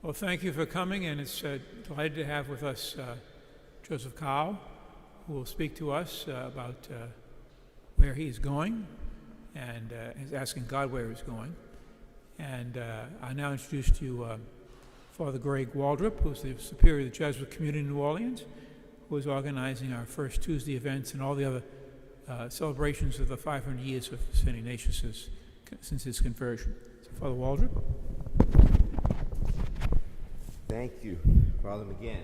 Well, thank you for coming, and it's delighted to have with us Joseph Cow, who will speak to us about where he's going, and is asking God where he's going. And I now introduce to you Father Greg Waldrop, who's the Superior of the Jesuit Community in New Orleans, who is organizing our first Tuesday events and all the other celebrations of the 500 years of St. Ignatius since his conversion. So, Father Waldrop. Thank you, Father McGinn,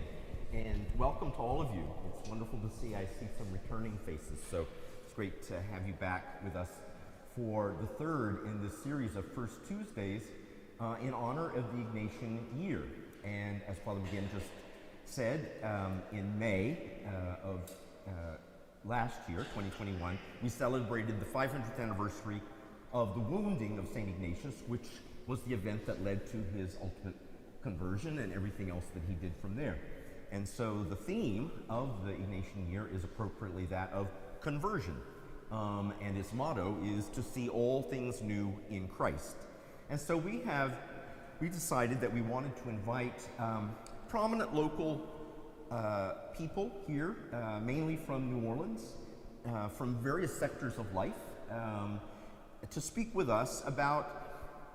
and welcome to all of you. It's wonderful to see. I see some returning faces, so it's great to have you back with us for the third in this series of First Tuesdays in honor of the Ignatian year. And as Father McGinn just said, in May of last year, 2021, we celebrated the 500th anniversary of the wounding of St. Ignatius, which was the event that led to his ultimate conversion and everything else that he did from there. And so the theme of the Ignatian year is appropriately that of conversion. And its motto is to see all things new in Christ. And so we decided that we wanted to invite prominent local people here, mainly from New Orleans, from various sectors of life, to speak with us about,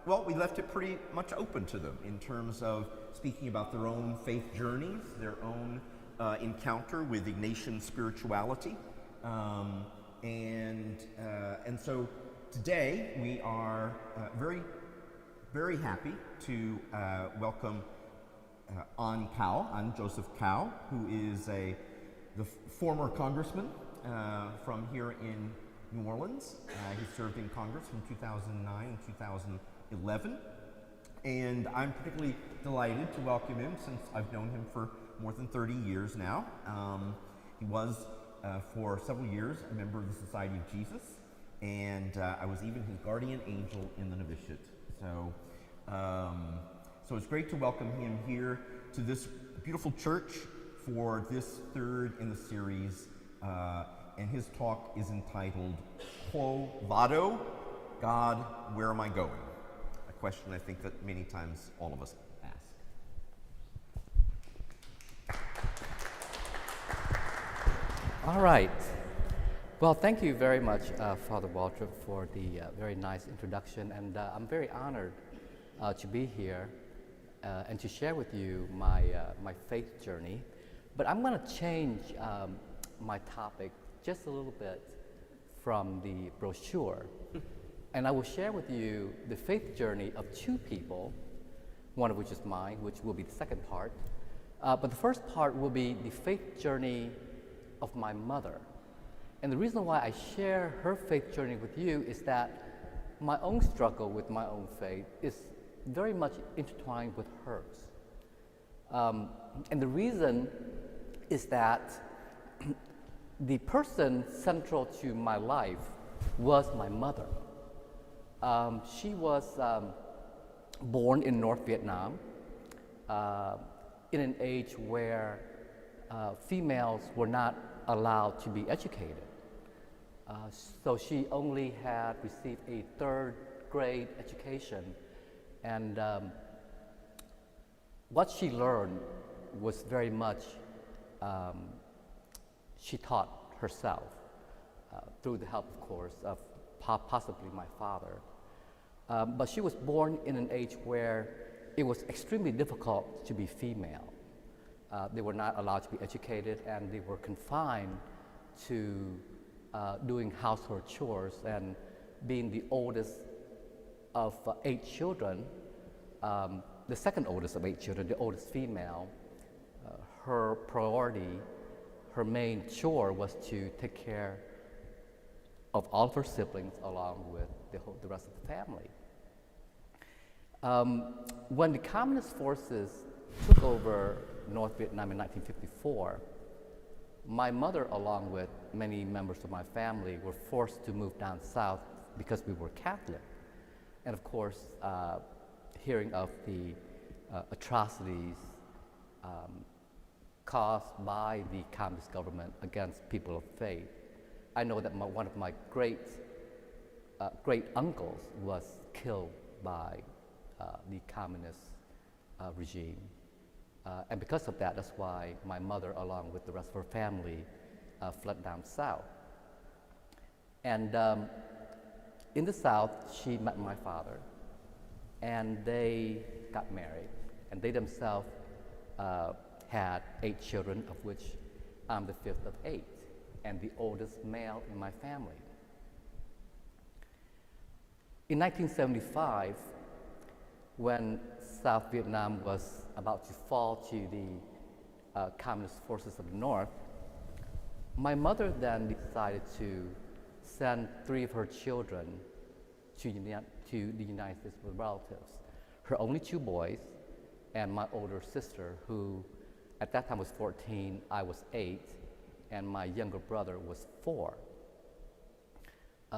well, we left it pretty much open to them in terms of speaking about their own faith journeys, their own encounter with Ignatian spirituality. And so today we are very, very happy to welcome An Joseph Cow, who is the former congressman from here in New Orleans. He served in Congress from 2009 and 2011. And I'm particularly delighted to welcome him since I've known him for more than 30 years now. He was, for several years, a member of the Society of Jesus, and I was even his guardian angel in the novitiate. So it's great to welcome him here to this beautiful church for this third in the series, and his talk is entitled, Vado, God, where am I going? A question I think that many times all of us ask. All right. Well, thank you very much, Father Waldrop, for the very nice introduction, and I'm very honored to be here and to share with you my faith journey. But I'm going to change my topic just a little bit from the brochure, and I will share with you the faith journey of two people, one of which is mine, which will be the second part. But the first part will be the faith journey of my mother. And the reason why I share her faith journey with you is that my own struggle with my own faith is very much intertwined with hers. And the reason is that the person central to my life was my mother. She was born in North Vietnam in an age where females were not allowed to be educated. So she only had received a third grade education, and what she learned was very much she taught herself through the help, of course, of possibly my father. But she was born in an age where it was extremely difficult to be female. They were not allowed to be educated, and they were confined to doing household chores. And being the oldest of 8 children, the second oldest of 8 children, the oldest female, her priority, her main chore was to take care of all of her siblings along with the rest of the family. When the communist forces took over North Vietnam in 1954, my mother, along with many members of my family, were forced to move down south because we were Catholic. And of course, hearing of the atrocities caused by the communist government against people of faith, I know that one of my great uncles was killed by the communist regime. And because of that, that's why my mother, along with the rest of her family, fled down south. And in the south, she met my father, and they got married, and they themselves had 8 children, of which I'm the 5th of 8, and the oldest male in my family. In 1975, when South Vietnam was about to fall to the communist forces of the North, my mother then decided to send 3 of her children to the United States with relatives. Her only 2 boys and my older sister, who at that time was 14, I was 8, and my younger brother was 4.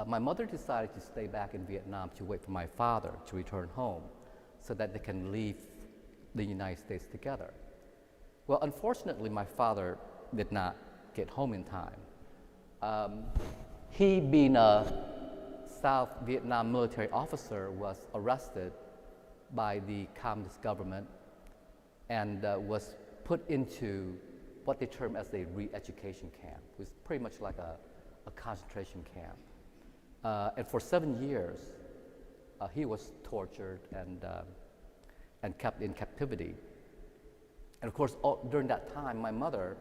My mother decided to stay back in Vietnam to wait for my father to return home so that they can leave the United States together. Well, unfortunately, my father did not get home in time. He, being a South Vietnam military officer, was arrested by the communist government and was put into what they term as a re-education camp. It was pretty much like a concentration camp. And for 7 years, he was tortured and kept in captivity. And of course, during that time, my mother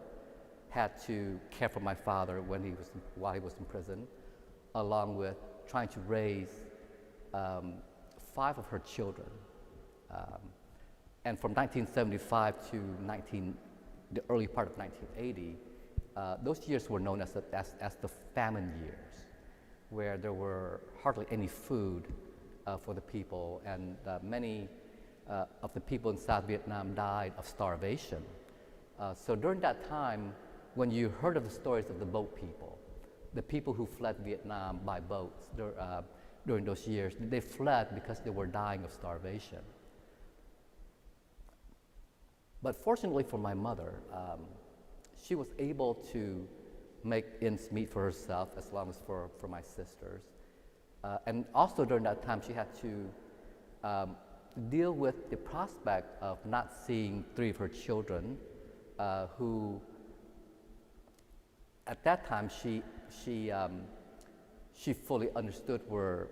had to care for my father while he was in prison, along with trying to raise 5 of her children. And from 1975 to the early part of 1980, those years were known as the famine years, where there were hardly any food for the people, and many of the people in South Vietnam died of starvation. So during that time, when you heard of the stories of the boat people, the people who fled Vietnam by boats during those years, they fled because they were dying of starvation. But fortunately for my mother, she was able to make ends meet for herself as well as for my sisters. And also during that time, she had to deal with the prospect of not seeing 3 of her children who at that time she fully understood were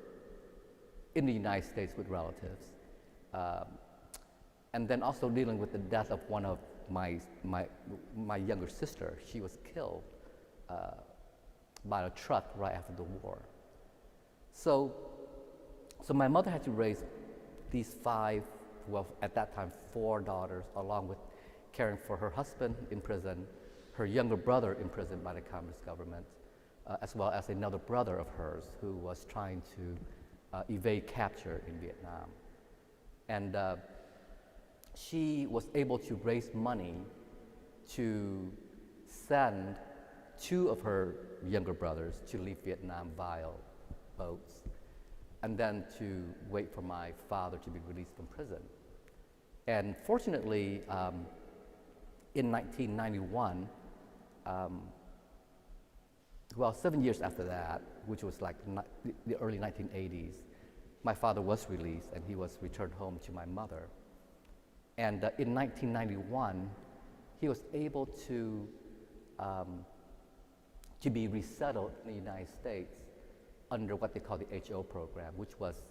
in the United States with relatives. And then also dealing with the death of one of my younger sister. She was killed by a truck right after the war. So my mother had to raise these 5, well, at that time 4 daughters, along with caring for her husband in prison, her younger brother imprisoned by the communist government, as well as another brother of hers who was trying to evade capture in Vietnam. And she was able to raise money to send 2 of her younger brothers to leave Vietnam via boats, and then to wait for my father to be released from prison. And fortunately, in 1991, well, 7 years after that, which was like the early 1980s, my father was released and he was returned home to my mother. And in 1991, he was able to be resettled in the United States under what they call the HO program, which was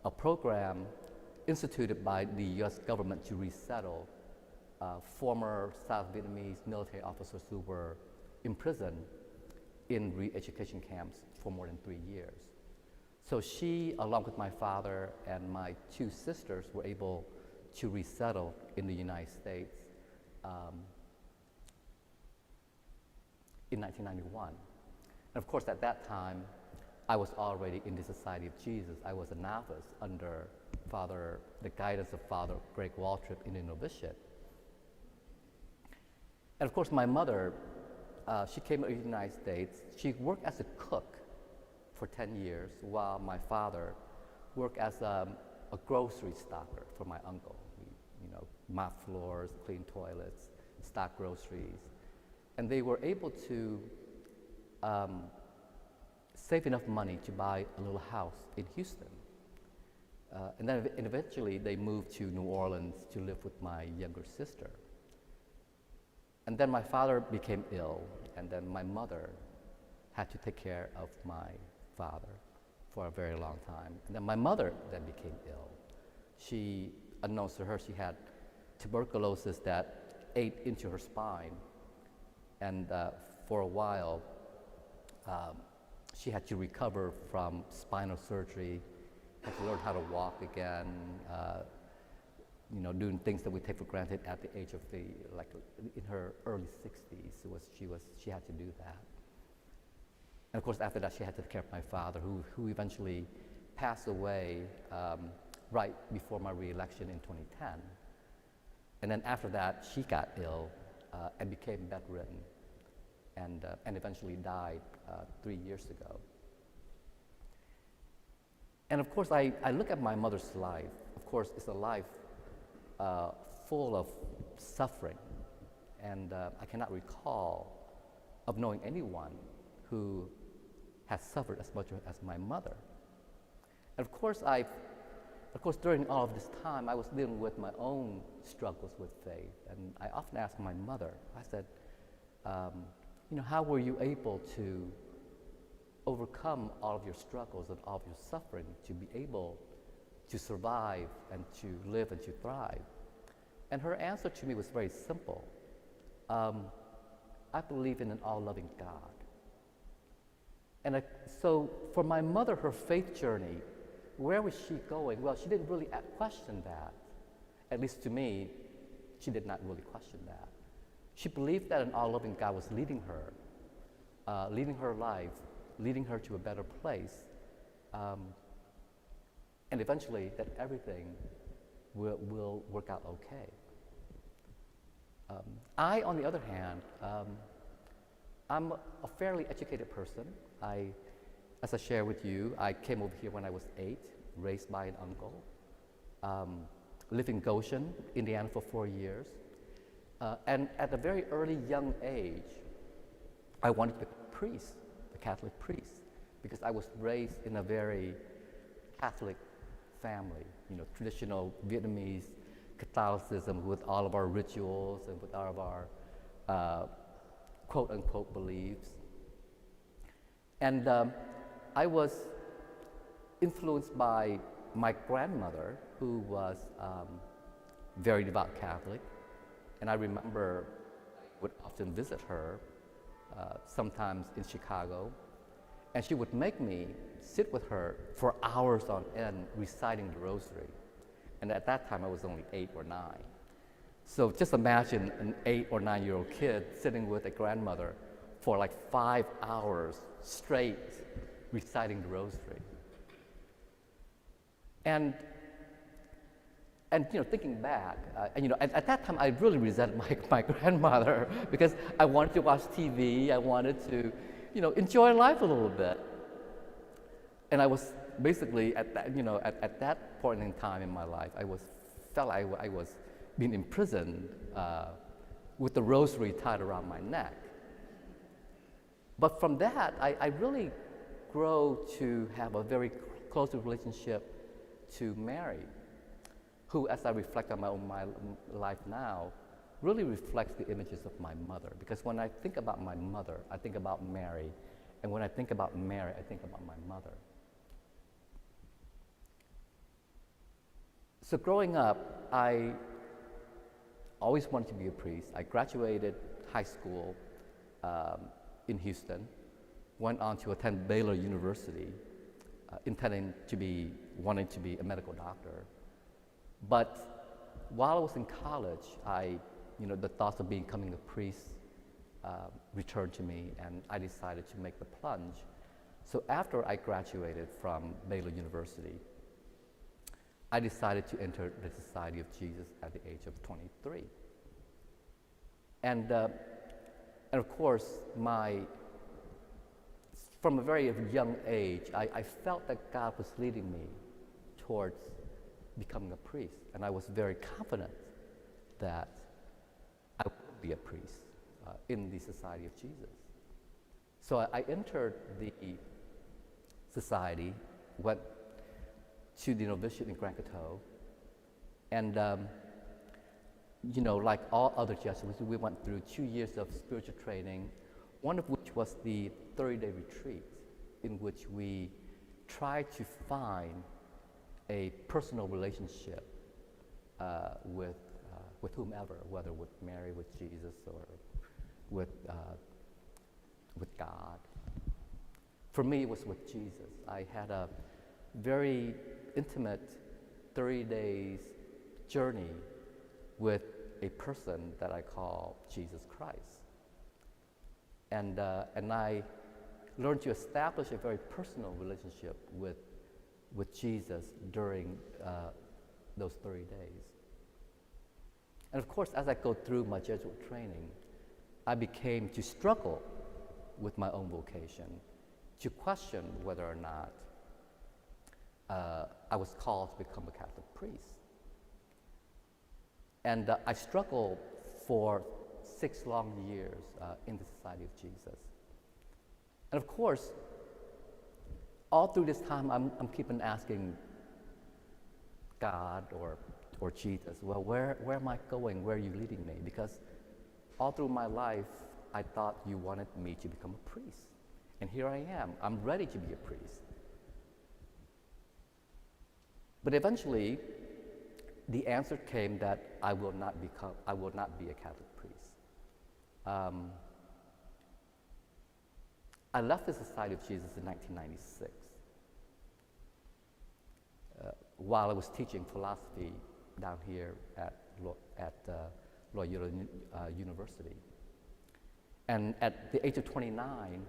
a program instituted by the US government to resettle former South Vietnamese military officers who were imprisoned in re-education camps for more than 3 years. So she, along with my father and my 2 sisters, were able to resettle in the United States in 1991. And of course, at that time, I was already in the Society of Jesus. I was a novice under the guidance of Father Greg Waltrip in the novitiate. And of course, my mother, she came to the United States. She worked as a cook for 10 years, while my father worked as a grocery stocker for my uncle. You know, mop floors, clean toilets, stock groceries. And they were able to save enough money to buy a little house in Houston. and then eventually they moved to New Orleans to live with my younger sister. And then my father became ill, and then my mother had to take care of my father for a very long time. And then my mother then became ill. She, unknowns to her, she had tuberculosis that ate into her spine. And for a while, she had to recover from spinal surgery, had to learn how to walk again, doing things that we take for granted at the age of in her early 60s. She had to do that. And of course, after that, she had to take care of my father, who eventually passed away right before my re-election in 2010. And then after that, she got ill and became bedridden, and eventually died 3 years ago. And of course, I look at my mother's life. Of course, it's a life full of suffering, and I cannot recall of knowing anyone who has suffered as much as my mother. And of course, during all of this time, I was dealing with my own struggles with faith, and I often asked my mother, I said, how were you able to overcome all of your struggles and all of your suffering to be able to survive and to live and to thrive? And her answer to me was very simple. I believe in an all-loving God. And so for my mother, her faith journey, where was she going? Well, she didn't really question that. At least to me, she did not really question that. She believed that an all-loving God was leading her life, leading her to a better place, and eventually that everything will work out okay. I, on the other hand, I'm a fairly educated person. As I share with you, I came over here when I was 8, raised by an uncle, lived in Goshen, Indiana for 4 years. And at a very early young age, I wanted to be a priest, a Catholic priest, because I was raised in a very Catholic family, traditional Vietnamese Catholicism with all of our rituals and with all of our quote-unquote beliefs. And I was influenced by my grandmother, who was very devout Catholic, and I remember I would often visit her, sometimes in Chicago, and she would make me sit with her for hours on end reciting the rosary. And at that time, I was only 8 or 9. So just imagine an 8 or 9-year-old kid sitting with a grandmother for like 5 hours straight reciting the rosary. And thinking back, at that time, I really resented my grandmother because I wanted to watch TV, I wanted to, enjoy life a little bit. And I was basically at that point in time in my life, I felt I was being imprisoned with the rosary tied around my neck. But from that, I really grew to have a very close relationship to Mary, who, as I reflect on my life now, really reflects the images of my mother. Because when I think about my mother, I think about Mary. And when I think about Mary, I think about my mother. So growing up, I always wanted to be a priest. I graduated high school in Houston, went on to attend Baylor University, wanting to be a medical doctor. But while I was in college, the thoughts of becoming a priest returned to me, and I decided to make the plunge. So after I graduated from Baylor University, I decided to enter the Society of Jesus at the age of 23. And of course, from a very young age, I felt that God was leading me towards becoming a priest, and I was very confident that I would be a priest in the Society of Jesus. So I entered the society, went to the novitiate in Grand Coteau. And, like all other Jesuits, we went through 2 years of spiritual training, one of which was the 30-day retreat, in which we tried to find a personal relationship with whomever, whether with Mary, with Jesus, or with God. For me, it was with Jesus. I had a very intimate 30 days journey with a person that I call Jesus Christ. And I learned to establish a very personal relationship with Jesus during those 30 days. And of course, as I go through my Jesuit training, I became to struggle with my own vocation, to question whether or not I was called to become a Catholic priest. And I struggled for 6 long years in the Society of Jesus. And of course, all through this time, I'm keeping asking God or Jesus, well, where am I going? Where are you leading me? Because all through my life, I thought you wanted me to become a priest. And here I am. I'm ready to be a priest. But eventually, the answer came that I will not be a Catholic priest. I left the Society of Jesus in 1996 while I was teaching philosophy down here at Loyola University. And at the age of 29,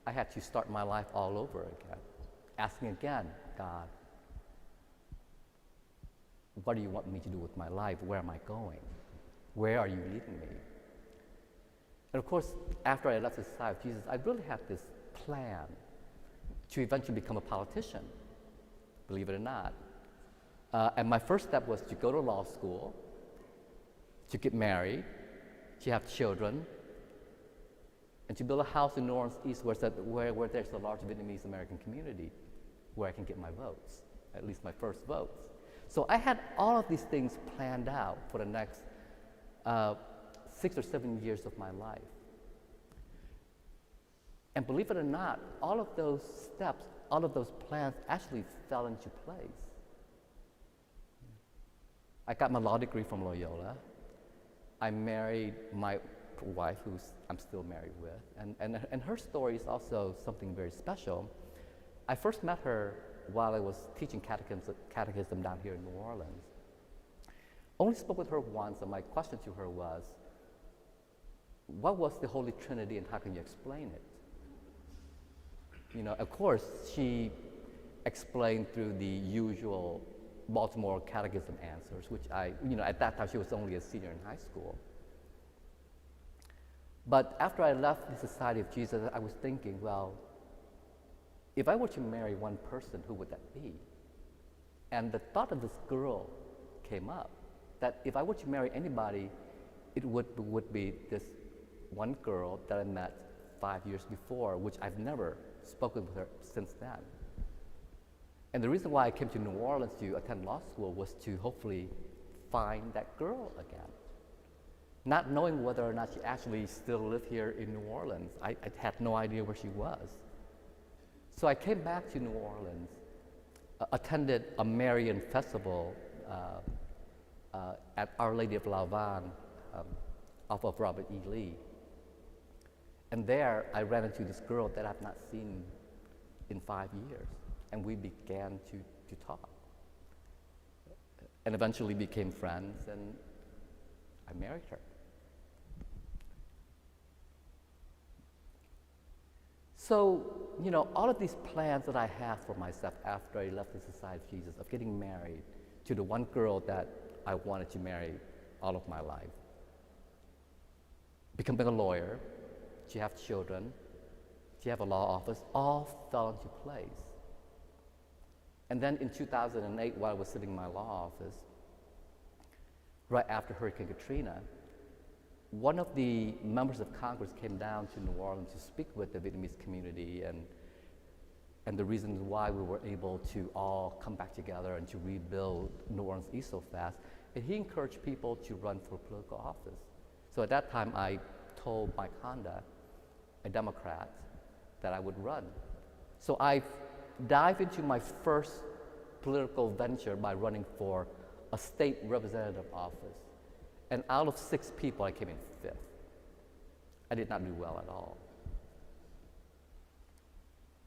I had to start my life all over again, asking again, God, what do you want me to do with my life? Where am I going? Where are you leading me? And of course, after I left the Society of Jesus, I really had this plan to eventually become a politician, believe it or not. And my first step was to go to law school, to get married, to have children, and to build a house in New Orleans East where there's a large Vietnamese American community where I can get my votes, at least my first votes. So I had all of these things planned out for the next 6 or 7 years of my life. And believe it or not, all of those steps, all of those plans actually fell into place. I got my law degree from Loyola. I married my wife, who I'm still married with, and her story is also something very special. I first met her while I was teaching catechism down here in New Orleans. Only spoke with her once, and my question to her was, what was the Holy Trinity and how can you explain it? Of course, she explained through the usual Baltimore catechism answers, which at that time she was only a senior in high school. But after I left the Society of Jesus, I was thinking, well, if I were to marry one person, who would that be? And the thought of this girl came up, that if I were to marry anybody, it would be this one girl that I met 5 years before, which I've never spoken with her since then. And the reason why I came to New Orleans to attend law school was to hopefully find that girl again. Not knowing whether or not she actually still lived here in New Orleans. I had no idea where she was. So I came back to New Orleans, attended a Marian festival at Our Lady of Louvain off of Robert E. Lee. And there I ran into this girl that I've not seen in 5 years. And we began to talk. And eventually became friends, and I married her. So, all of these plans that I had for myself after I left the Society of Jesus, of getting married to the one girl that I wanted to marry all of my life, becoming a lawyer, to have children, to have a law office, all fell into place. And then in 2008, while I was sitting in my law office, right after Hurricane Katrina, one of the members of Congress came down to New Orleans to speak with the Vietnamese community, and the reasons why we were able to all come back together and to rebuild New Orleans East so fast. And he encouraged people to run for political office. So at that time, I told Mike Honda, a Democrat, that I would run. So I dived into my first political venture by running for a state representative office. And out of 6 people, I came in 5th. I did not do well at all.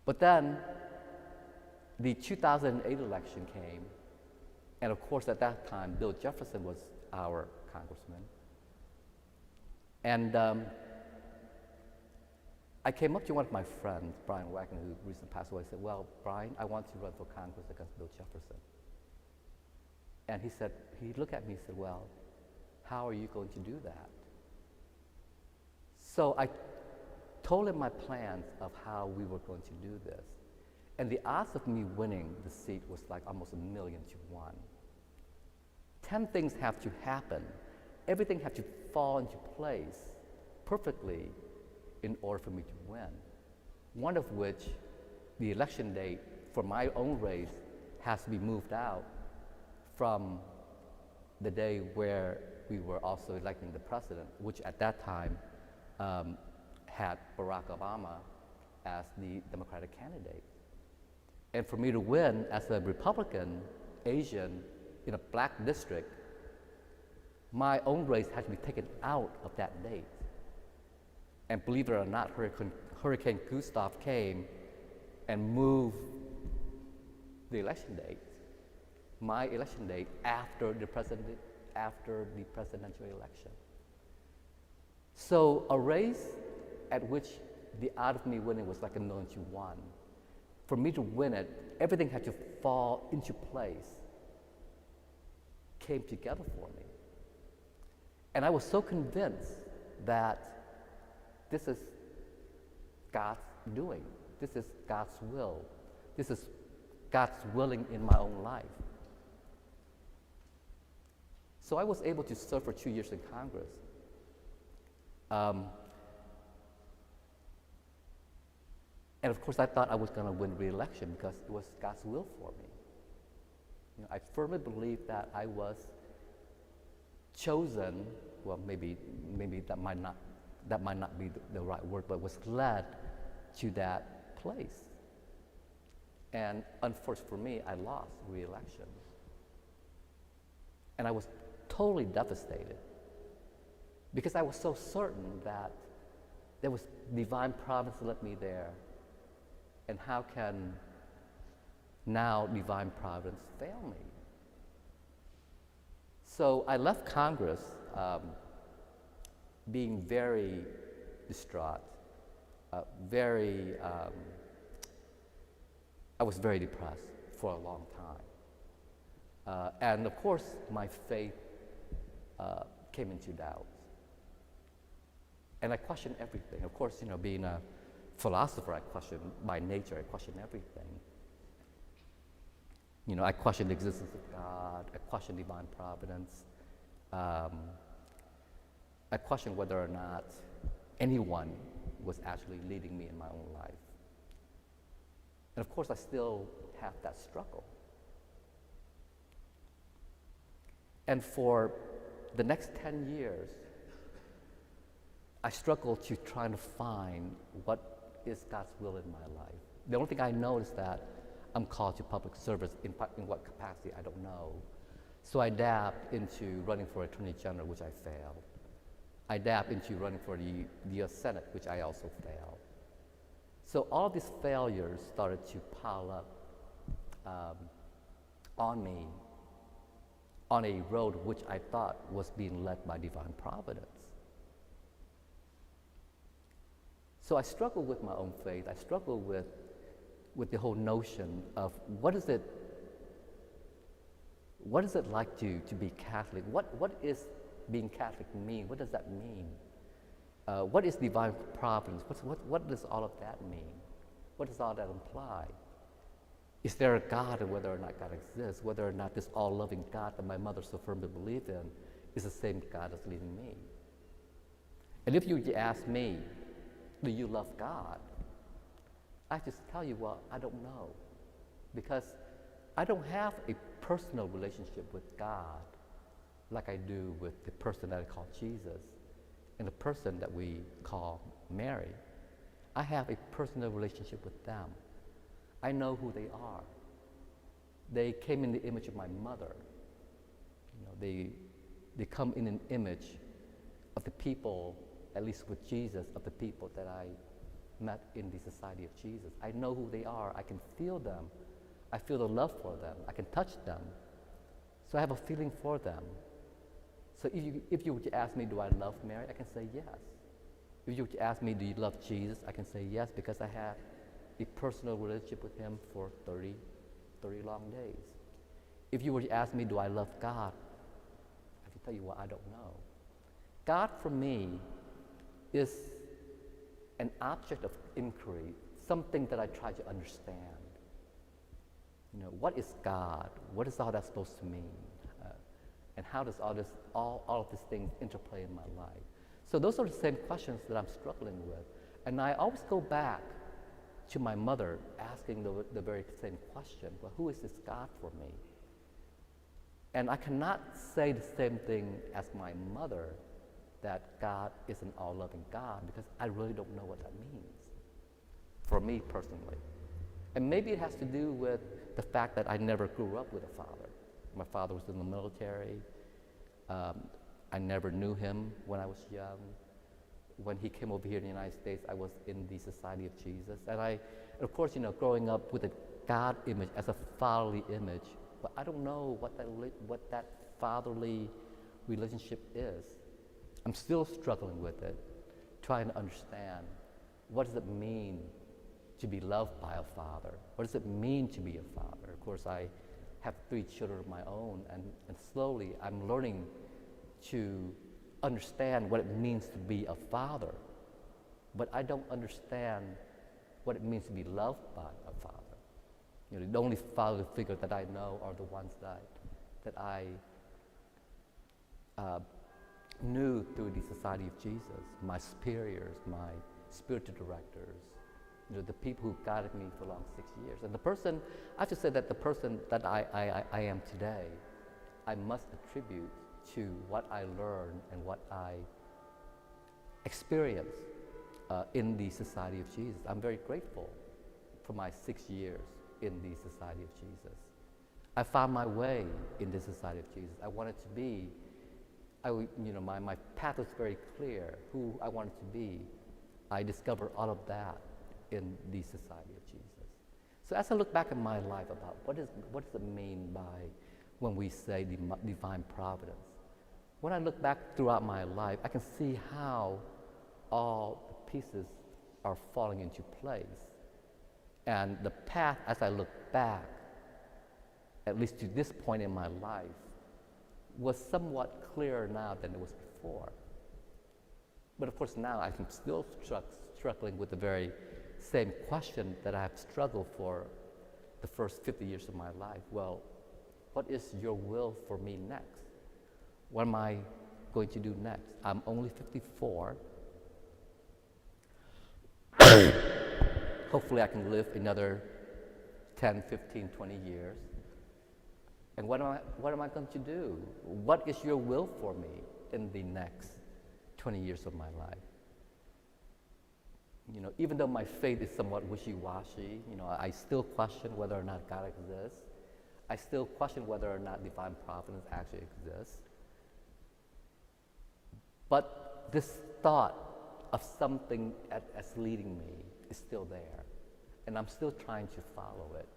But then the 2008 election came, and of course at that time, Bill Jefferson was our congressman. And I came up to one of my friends, Brian Wagner, who recently passed away. I said, well, Brian, I want to run for Congress against Bill Jefferson. And he looked at me and said, well, how are you going to do that? So I told him my plans of how we were going to do this. And the odds of me winning the seat was like almost 1,000,000 to 1. 10 things have to happen. Everything had to fall into place perfectly in order for me to win. One of which, the election date for my own race has to be moved out from the day where we were also electing the president, which at that time had Barack Obama as the Democratic candidate. And for me to win as a Republican, Asian, in a black district, my own race had to be taken out of that date. And believe it or not, Hurricane Gustav came and moved the election date, my election date, after the presidential election. So a race at which the odds of me winning was like 1,000,000 to 1. For me to win it, everything had to fall into place, came together for me. And I was so convinced that this is God's doing. This is God's will. This is God's willing in my own life. So I was able to serve for 2 years in Congress. And of course, I thought I was going to win re-election because it was God's will for me. You know, I firmly believe that I was chosen. Well, maybe that might not be the right word, but was led to that place. And unfortunately for me, I lost re-election. And I was totally devastated because I was so certain that there was divine providence that led me there. And how can now divine providence fail me? So I left Congress being very distraught, I was very depressed for a long time. And of course, my faith came into doubt. And I questioned everything. Of course, you know, being a philosopher, I questioned by nature, I questioned everything. You know, I questioned the existence of God, I questioned divine providence. I questioned whether or not anyone was actually leading me in my own life. And of course, I still have that struggle. And for the next 10 years, I struggled to try to find what is God's will in my life. The only thing I know is that I'm called to public service. In what capacity, I don't know. So I dabbed into running for Attorney General, which I failed. I dabbed into running for the U.S. Senate, which I also failed. So all these failures started to pile up on me on a road which I thought was being led by divine providence. So I struggled with my own faith. I struggled with the whole notion of what is it like to be Catholic? What is being Catholic mean? What does that mean? What is divine providence? What does all of that mean? What does all that imply? Is there a God, and whether or not God exists, whether or not this all-loving God that my mother so firmly believed in is the same God that's leading me? And if you ask me, do you love God? I just tell you, well, I don't know. Because I don't have a personal relationship with God like I do with the person that I call Jesus and the person that we call Mary. I have a personal relationship with them. I know who they are. They came in the image of my mother. They come in an image of the people, at least with Jesus, of the people that I met in the Society of Jesus. I know who they are. I can feel them. I feel the love for them. I can touch them. So I have a feeling for them. So if you were to ask me, do I love Mary? I can say yes. If you were to ask me, do you love Jesus? I can say yes, because I have a personal relationship with him for 30 long days. If you were to ask me, do I love God? I can tell you, well, I don't know. God for me is an object of inquiry, something that I try to understand. What is God? What is all that supposed to mean? And how does all of these things interplay in my life? So those are the same questions that I'm struggling with. And I always go back to my mother asking the very same question, well, who is this God for me? And I cannot say the same thing as my mother, that God is an all-loving God, because I really don't know what that means for me personally. And maybe it has to do with the fact that I never grew up with a father. My father was in the military. I never knew him when I was young. When he came over here in the United States, I was in the Society of Jesus. And of course, growing up with a God image as a fatherly image, but I don't know what that fatherly relationship is. I'm still struggling with it, trying to understand what does it mean to be loved by a father? What does it mean to be a father? Of course, I have 3 children of my own, and slowly I'm learning to understand what it means to be a father, but I don't understand what it means to be loved by a father. The only father figure that I know are the ones that I knew through the Society of Jesus, my superiors, my spiritual directors, the people who guided me for the last 6 years. And I have to say that the person that I am today, I must attribute to what I learned and what I experienced in the Society of Jesus. I'm very grateful for my 6 years in the Society of Jesus. I found my way in the Society of Jesus. I wanted to be, my path was very clear, who I wanted to be. I discovered all of that in the Society of Jesus. So as I look back in my life about what does it mean by when we say divine providence, when I look back throughout my life, I can see how all the pieces are falling into place. And the path, as I look back, at least to this point in my life, was somewhat clearer now than it was before. But of course now I'm still struggling with the very same question that I have struggled for the first 50 years of my life. Well, what is your will for me next? What am I going to do next? I'm only 54. Hopefully I can live another 10, 15, 20 years. And what am I going to do? What is your will for me in the next 20 years of my life? Even though my faith is somewhat wishy-washy, I still question whether or not God exists. I still question whether or not divine providence actually exists. But this thought of something as leading me is still there. And I'm still trying to follow it,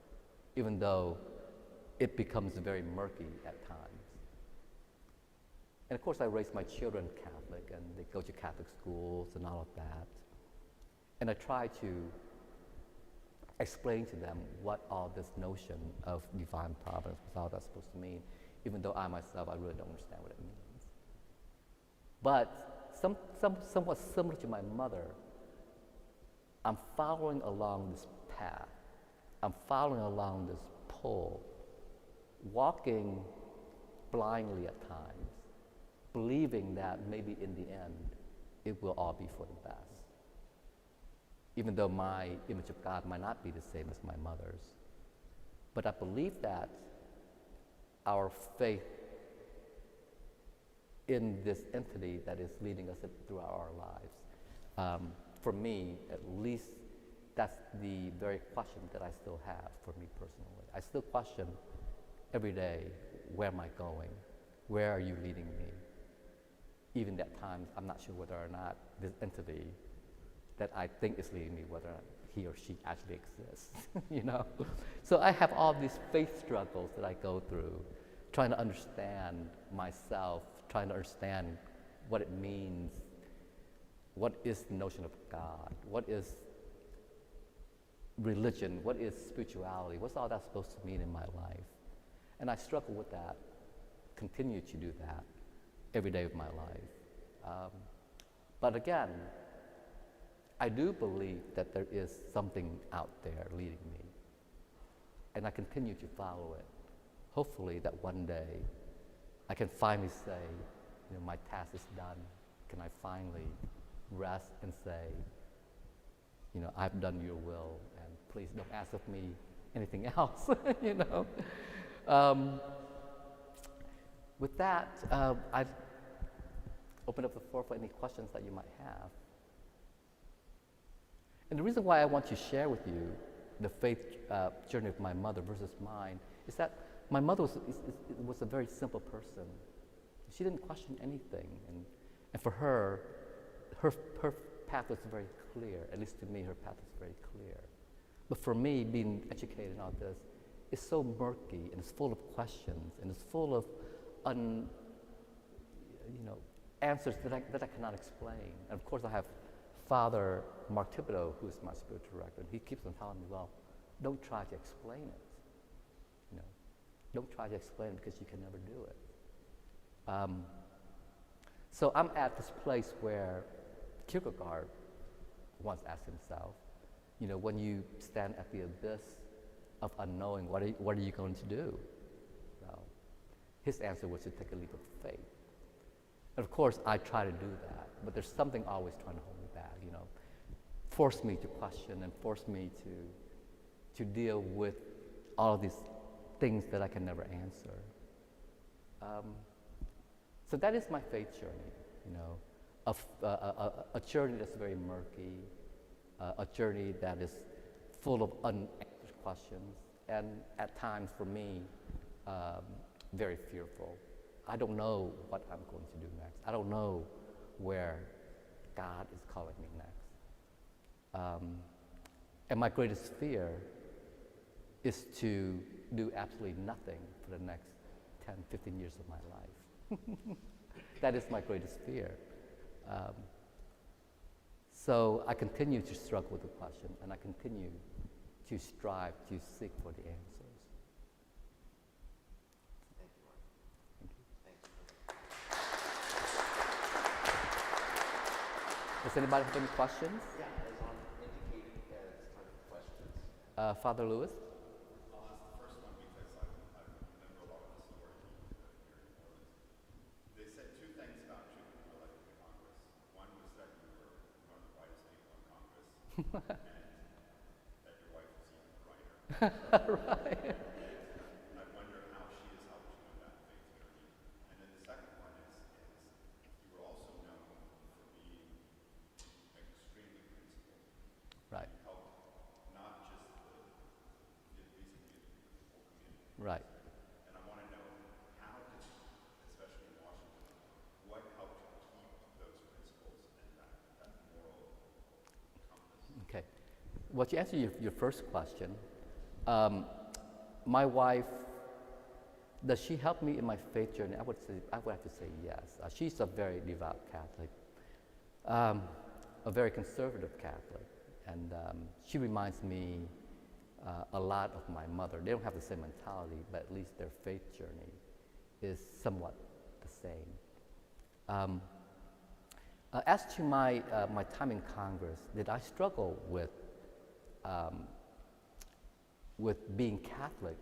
even though it becomes very murky at times. And of course, I raised my children Catholic, and they go to Catholic schools and all of that. And I try to explain to them what all this notion of divine providence, what all that's supposed to mean, even though I myself, I really don't understand what it means. But somewhat similar to my mother, I'm following along this path. I'm following along this pull, walking blindly at times, believing that maybe in the end, it will all be for the best. even though my image of God might not be the same as my mother's. But I believe that our faith in this entity that is leading us throughout our lives, for me, at least, that's the very question that I still have for me personally. I still question every day, where am I going? Where are you leading me? Even at times, I'm not sure whether or not this entity that I think is leading me, whether or not he or she actually exists, you know? So I have all these faith struggles that I go through, trying to understand myself, trying to understand what it means, what is the notion of God, what is religion, what is spirituality, what's all that supposed to mean in my life? And I struggle with that, continue to do that every day of my life. But again, I do believe that there is something out there leading me, and I continue to follow it. Hopefully that one day I can finally say, you know, my task is done. Can I finally rest and say, you know, I've done your will, and please don't ask of me anything else, you know. With that, I'd open up the floor for any questions that you might have. And the reason why I want to share with you the faith journey of my mother versus mine is that my mother was a very simple person. She didn't question anything, and for her path was very clear. At least to me, her path was very clear. But for me, being educated in all this, it's so murky, and it's full of questions, and it's full of answers that I cannot explain. And of course, I have Father Mark Thibodeau, who is my spiritual director, and he keeps on telling me, well, don't try to explain it. You know, don't try to explain it because you can never do it. So I'm at this place where Kierkegaard once asked himself, you know, when you stand at the abyss of unknowing, what are you going to do? Well, his answer was to take a leap of faith. And of course, I try to do that, but there's something always trying to hold me back, you know, force me to question and force me to deal with all of these things that I can never answer. So that is my faith journey, you know, a journey that's very murky, a journey that is full of unanswered questions, and at times for me, very fearful. I don't know what I'm going to do next. I don't know where God is calling me next. And my greatest fear is to do absolutely nothing for the next 10, 15 years of my life. That is my greatest fear. So I continue to struggle with the question, and I continue to strive to seek for the answers. Thank you, Mark. Thank you. Thank you. Does anybody have any questions? Yeah, as on indicated as time for questions. Father Lewis? I'll ask the first one because I remember a lot of the story here in New Orleans. They said two things about you when you were elected to Congress. One was that you were one of the brightest people in Congress, and that your wife was even a writer. Right. And I wonder how she has helped you in that faith journey. And then the second one is you were also known for being extremely principled. Right. You helped not just the Vietnamese community, but the whole community. Right. And I want to know how did, especially in Washington, what helped you keep those principles and that moral compass? Okay. Well, to answer your first question, my wife, does she help me in my faith journey? I would have to say yes. She's a very devout Catholic, a very conservative Catholic, and she reminds me a lot of my mother. They don't have the same mentality, but at least their faith journey is somewhat the same. As to my time in Congress, did I struggle with being Catholic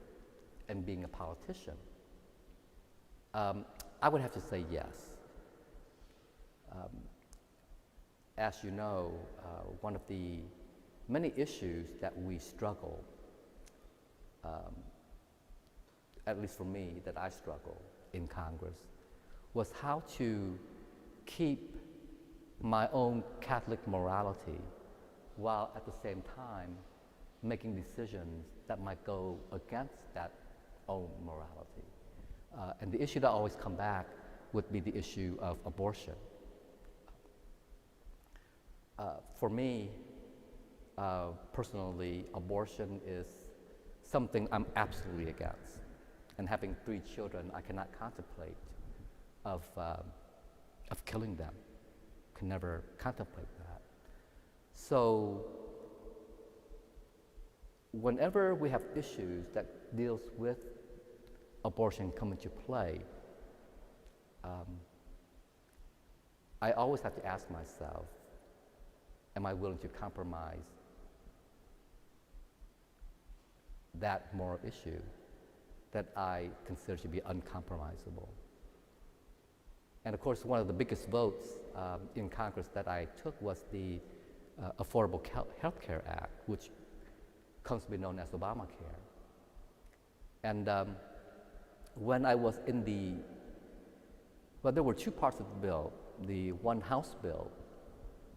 and being a politician? I would have to say yes. As you know, one of the many issues that we struggle, at least for me, that I struggle in Congress, was how to keep my own Catholic morality while at the same time making decisions that might go against that own morality. And the issue that always come back would be the issue of abortion. For me, personally, abortion is something I'm absolutely against. And having 3 children, I cannot contemplate of killing them. Can never contemplate that. So, whenever we have issues that deals with abortion come into play, I always have to ask myself, am I willing to compromise that moral issue that I consider to be uncompromisable? And of course, one of the biggest votes in Congress that I took was the Affordable Health Care Act, which comes to be known as Obamacare. And when I was in well, there were 2 parts of the bill. The one House bill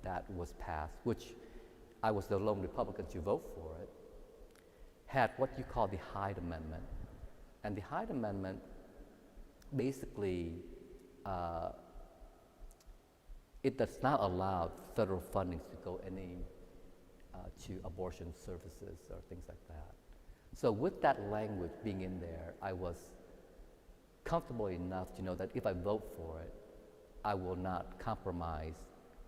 that was passed, which I was the lone Republican to vote for it, had what you call the Hyde Amendment. And the Hyde Amendment basically, it does not allow federal funding to go to abortion services or things like that. So with that language being in there, I was comfortable enough to know that if I vote for it, I will not compromise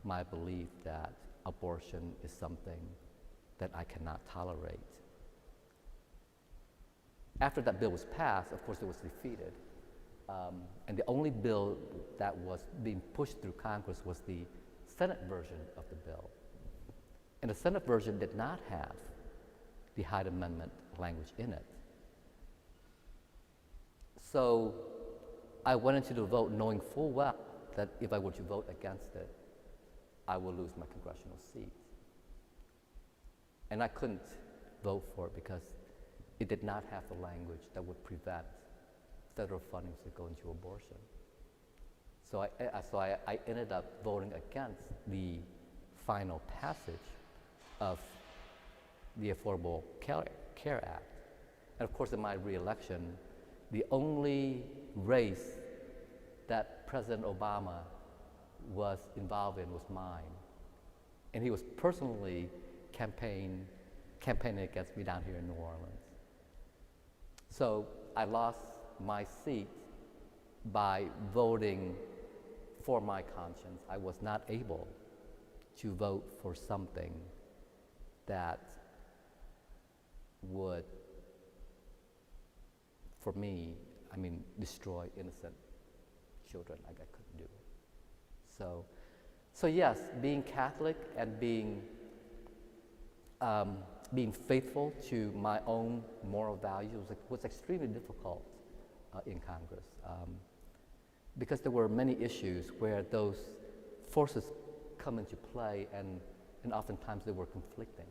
my belief that abortion is something that I cannot tolerate. After that bill was passed, of course, it was defeated. And the only bill that was being pushed through Congress was the Senate version of the bill. And the Senate version did not have the Hyde Amendment language in it. So I went into the vote knowing full well that if I were to vote against it, I would lose my congressional seat. And I couldn't vote for it because it did not have the language that would prevent federal funding to go into abortion. So I ended up voting against the final passage of the Affordable Care Act. And of course, in my re-election, the only race that President Obama was involved in was mine. And he was personally campaigning against me down here in New Orleans. So I lost my seat by voting for my conscience. I was not able to vote for something that would, for me, destroy innocent children. I couldn't do it. So yes, being Catholic and being faithful to my own moral values was extremely difficult in Congress because there were many issues where those forces come into play and oftentimes they were conflicting.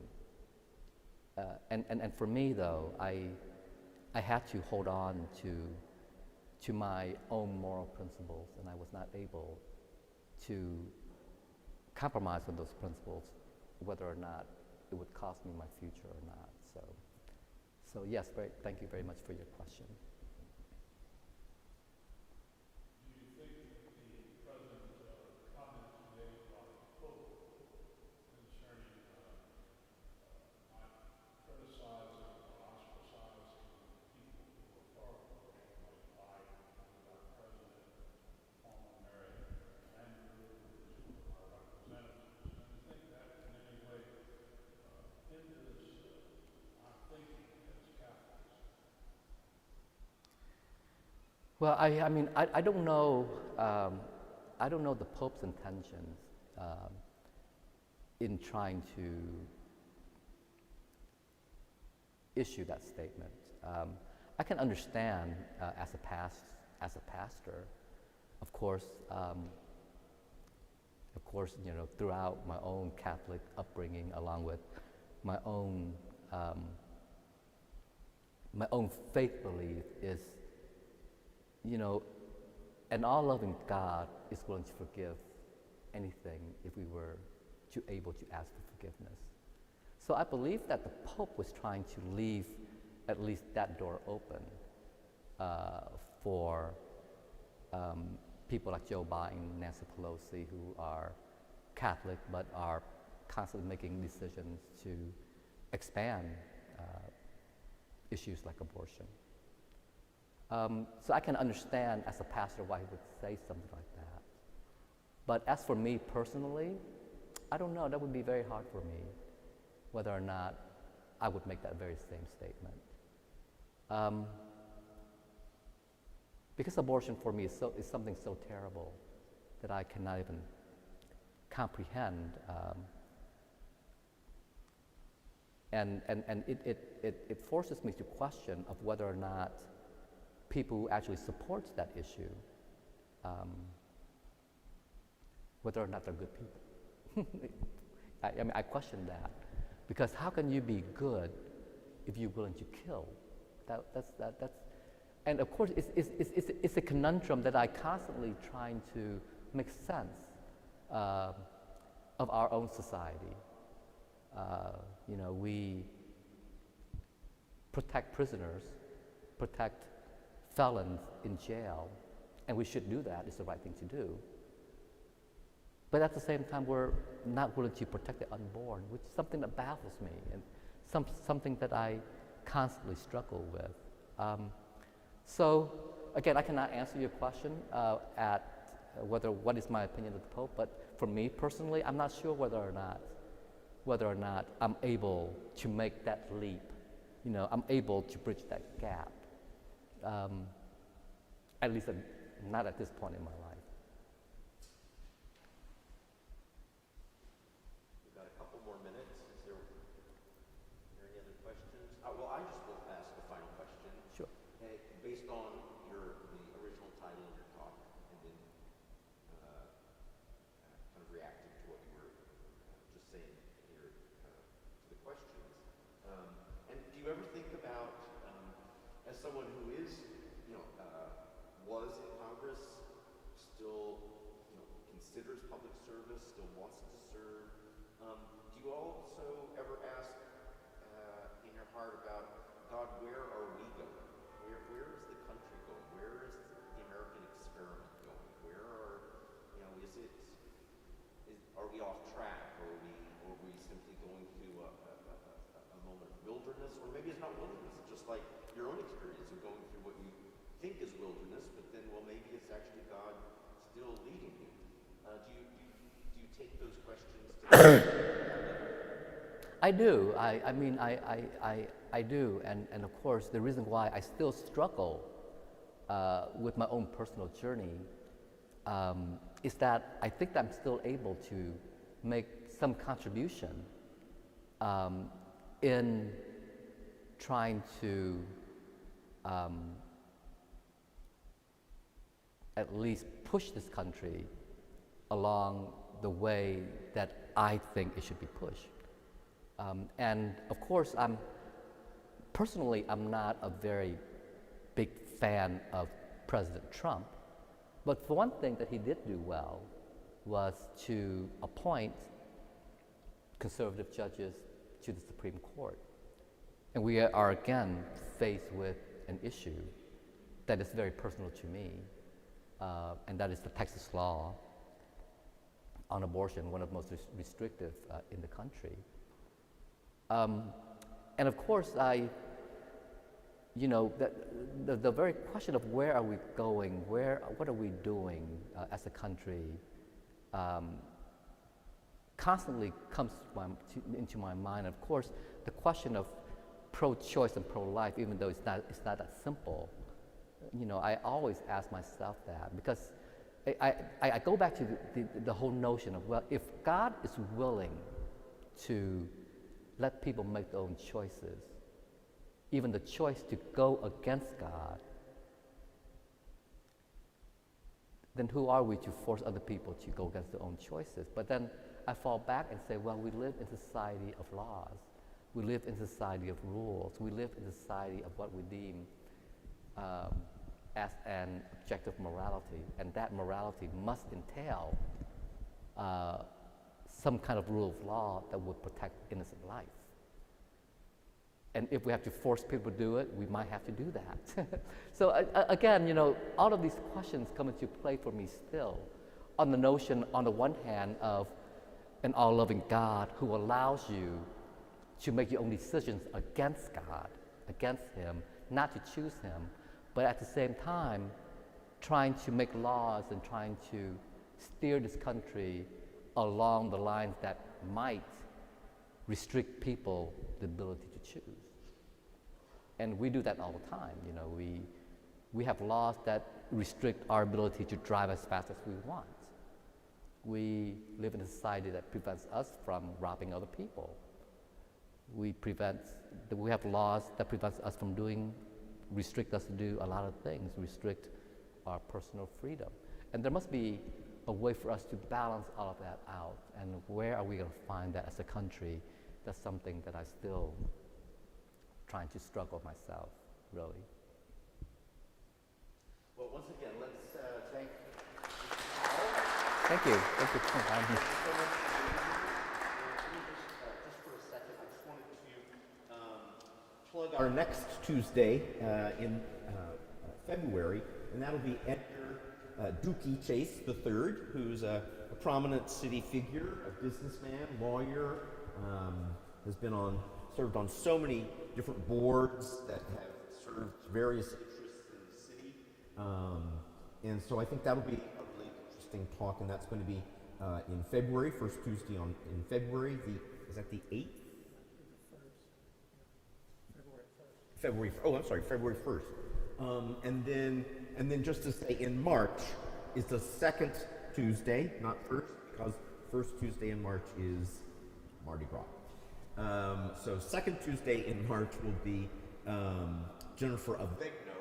And for me though, I had to hold on to my own moral principles, and I was not able to compromise on those principles, whether or not it would cost me my future or not. So yes, thank you very much for your question. Do you think that the President's comments made about the Pope concerning not criticizing or ostracizing people who were for abortion, like our President, former Mary Andrews, who was one of our representatives, and do you think that in any way hinders our thinking as Catholics? Well, I don't know. I don't know the Pope's intentions in trying to issue that statement. I can understand as a pastor, of course, throughout my own Catholic upbringing, along with my own my own faith belief is, you know, an all-loving God is willing to forgive anything if we were able to ask for forgiveness. So I believe that the Pope was trying to leave at least that door open for people like Joe Biden, Nancy Pelosi, who are Catholic but are constantly making decisions to expand issues like abortion. So I can understand as a pastor why he would say something like that. But as for me personally, I don't know, that would be very hard for me, whether or not I would make that very same statement. Because abortion for me is something so terrible that I cannot even comprehend. And it forces me to question of whether or not people who actually support that issue, whether or not they're good people. I mean, I question that, because how can you be good if you're willing to kill? That's and of course it's a conundrum that I constantly trying to make sense of our own society. You know, we protect prisoners, protect felons in jail, and we should do that. It's the right thing to do. But at the same time, we're not willing to protect the unborn, which is something that baffles me and something that I constantly struggle with. So again, I cannot answer your question what is my opinion of the Pope, but for me personally, I'm not sure whether or not I'm able to make that leap. You know, I'm able to bridge that gap. At least not at this point in my life. We've got a couple more minutes. Is there any other questions? Well, I just will ask the final question. Sure. Based on the original title of your talk, and then kind of reacting to what you were just saying here to the questions. And do you ever think about, as someone who is, was in Congress, still, considers public service, still wants to serve, do you also ever ask in your heart about, God, where are we going? Where is the country going? Where is the American experiment going? Where are, are we off track? Or are we simply going through a moment of wilderness? Or maybe it's not wilderness, it's just like your own experience of going through what you think is wilderness, but then, well, maybe it's actually God still leading you. Do you take those questions to I do. I do. And of course, the reason why I still struggle with my own personal journey is that I think that I'm still able to make some contribution in trying to at least push this country along the way that I think it should be pushed. And of course, I'm not a very big fan of President Trump, but for one thing that he did do well was to appoint conservative judges to the Supreme Court. And we are again faced with an issue that is very personal to me, and that is the Texas law on abortion, one of the most restrictive in the country. And of course, the very question of where are we going, what are we doing as a country, constantly comes into my mind. Of course, the question of pro-choice and pro-life, even though it's not that simple, I always ask myself that, because I go back to the whole notion of, well, if God is willing to let people make their own choices, even the choice to go against God, then who are we to force other people to go against their own choices? But then I fall back and say, well, we live in a society of laws. We live in a society of rules. We live in a society of what we deem as an objective morality, and that morality must entail some kind of rule of law that would protect innocent life. And if we have to force people to do it, we might have to do that. So again, you know, all of these questions come into play for me still on the notion, on the one hand, of an all-loving God who allows you to make your own decisions against God, against Him, not to choose Him, but at the same time, trying to make laws and trying to steer this country along the lines that might restrict people the ability to choose. And we do that all the time. You know, we have laws that restrict our ability to drive as fast as we want. We live in a society that prevents us from robbing other people. We have laws that prevent us from restrict us to do a lot of things, restrict our personal freedom. And there must be a way for us to balance all of that out. And where are we going to find that as a country? That's something that I still trying to struggle myself, really. Well, once again, let's thank Thank you. Thank you for having me. Just for a second, I just wanted to plug our next Tuesday in February, and that'll be Edgar Dookie Chase III, who's a prominent city figure, a businessman, lawyer, has served on so many different boards that have served various interests in the city. And so I think that'll be a really interesting talk, and that's going to be in February, first Tuesday in February. Is that the 8th? February 1st. And then just to say, in March is the second Tuesday, not first, because first Tuesday in March is Mardi Gras. So second Tuesday in March will be Jennifer Avegno,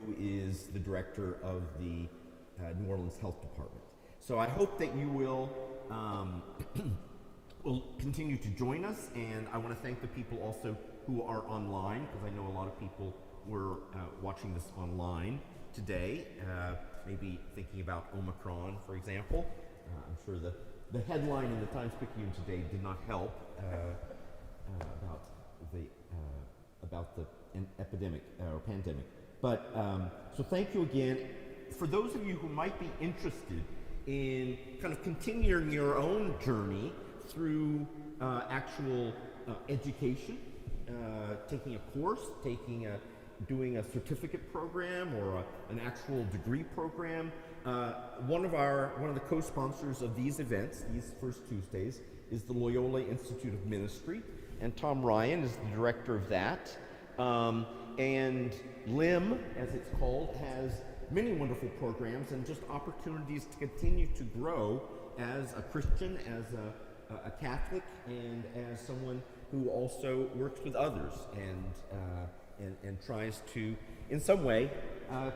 who is the director of the New Orleans Health Department. So I hope that you will continue to join us, and I want to thank the people also who are online, because I know a lot of people were watching this online today, maybe thinking about Omicron, for example. I'm sure the headline in the Times-Picayune today did not help about the epidemic or pandemic. But so thank you again. For those of you who might be interested in kind of continuing your own journey through actual education, taking a course, doing a certificate program or an actual degree program. One of the co-sponsors of these events, these first Tuesdays, is the Loyola Institute of Ministry, and Tom Ryan is the director of that. And LIM, as it's called, has many wonderful programs and just opportunities to continue to grow as a Christian, as a Catholic, and as someone who also works with others and tries to, in some way,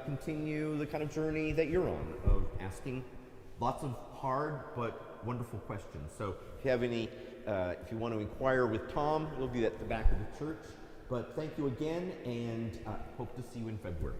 continue the kind of journey that you're on, of asking lots of hard but wonderful questions. So if you have any, if you want to inquire with Tom, he'll be at the back of the church. But thank you again, and hope to see you in February.